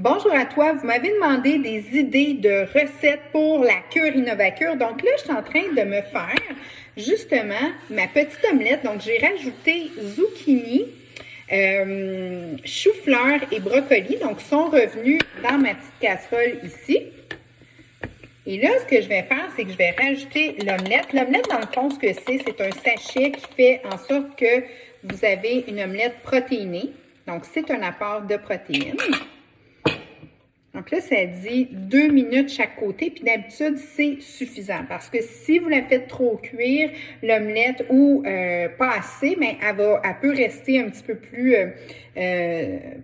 Bonjour à toi, vous m'avez demandé des idées de recettes pour la cure Innovacure. Donc là, je suis en train de me faire justement ma petite omelette. Donc j'ai rajouté zucchini, chou-fleur et brocoli. Donc sont revenus dans ma petite casserole ici. Et là, ce que je vais faire, c'est que je vais rajouter l'omelette. L'omelette, dans le fond, ce que c'est un sachet qui fait en sorte que vous avez une omelette protéinée. Donc, c'est un apport de protéines. Donc là, ça dit 2 minutes chaque côté, puis d'habitude, c'est suffisant. Parce que si vous la faites trop cuire, l'omelette, ou pas assez, mais elle peut rester un petit peu plus,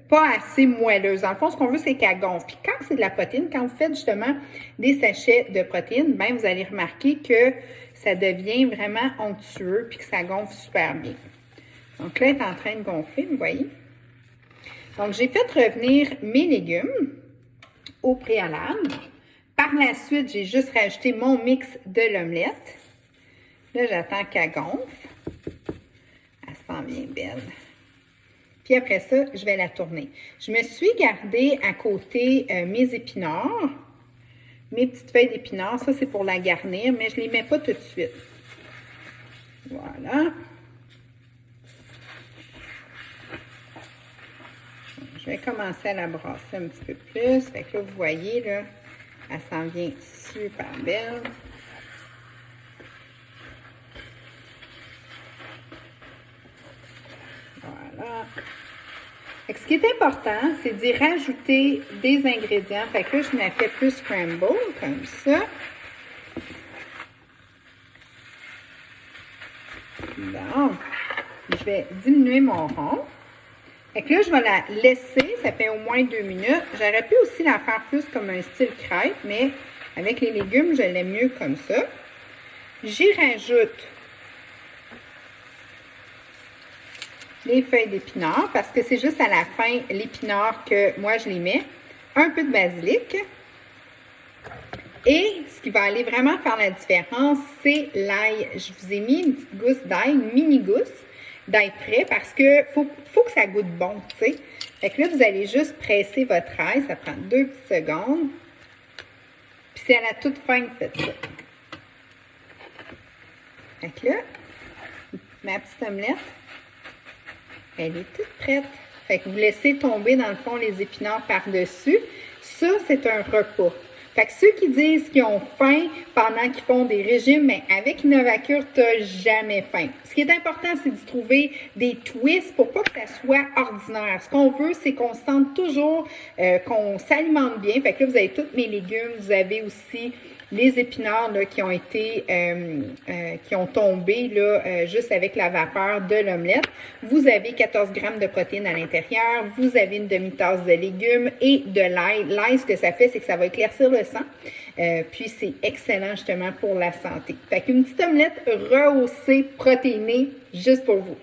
pas assez moelleuse. Dans le fond, ce qu'on veut, c'est qu'elle gonfle. Puis quand c'est de la protéine, quand vous faites justement des sachets de protéines, bien, vous allez remarquer que ça devient vraiment onctueux, puis que ça gonfle super bien. Donc là, elle est en train de gonfler, vous voyez. Donc, j'ai fait revenir mes légumes au préalable. Par la suite, j'ai juste rajouté mon mix de l'omelette. Là, j'attends qu'elle gonfle. Elle sent bien belle. Puis après ça, je vais la tourner. Je me suis gardé à côté mes épinards. Mes petites feuilles d'épinards, ça c'est pour la garnir, mais je ne les mets pas tout de suite. Voilà. Je vais commencer à la brasser un petit peu plus. Fait que là, vous voyez, là, elle s'en vient super belle. Voilà. Fait que ce qui est important, c'est d'y rajouter des ingrédients. Fait que là, je m'en fais plus scramble, comme ça. Bon. Je vais diminuer mon rond. Fait que là, je vais la laisser, ça fait au moins 2 minutes. J'aurais pu aussi la faire plus comme un style crêpe, mais avec les légumes, je l'aime mieux comme ça. J'y rajoute les feuilles d'épinards, parce que c'est juste à la fin, l'épinard, que moi, je les mets. Un peu de basilic. Et ce qui va aller vraiment faire la différence, c'est l'ail. Je vous ai mis une petite gousse d'ail, une mini gousse d'ail frais, parce que faut que ça goûte bon, tu sais. Fait que là, vous allez juste presser votre ail, ça prend 2 petites secondes. Puis c'est à la toute fin que vous faites ça. Fait que là, ma petite omelette, elle est toute prête. Fait que vous laissez tomber, dans le fond, les épinards par-dessus. Ça, c'est un repas. Fait que ceux qui disent qu'ils ont faim pendant qu'ils font des régimes, mais avec Innovacure, tu n'as jamais faim. Ce qui est important, c'est de trouver des twists pour pas que ça soit ordinaire. Ce qu'on veut, c'est qu'on se sente toujours qu'on s'alimente bien. Fait que là, vous avez tous mes légumes. Vous avez aussi les épinards là, qui ont été, qui ont tombé là, juste avec la vapeur de l'omelette. Vous avez 14 grammes de protéines à l'intérieur. Vous avez une demi-tasse de légumes et de l'ail. L'ail, ce que ça fait, c'est que ça va éclaircir le sang. Puis, c'est excellent justement pour la santé. Fait qu'une petite omelette rehaussée, protéinée, juste pour vous.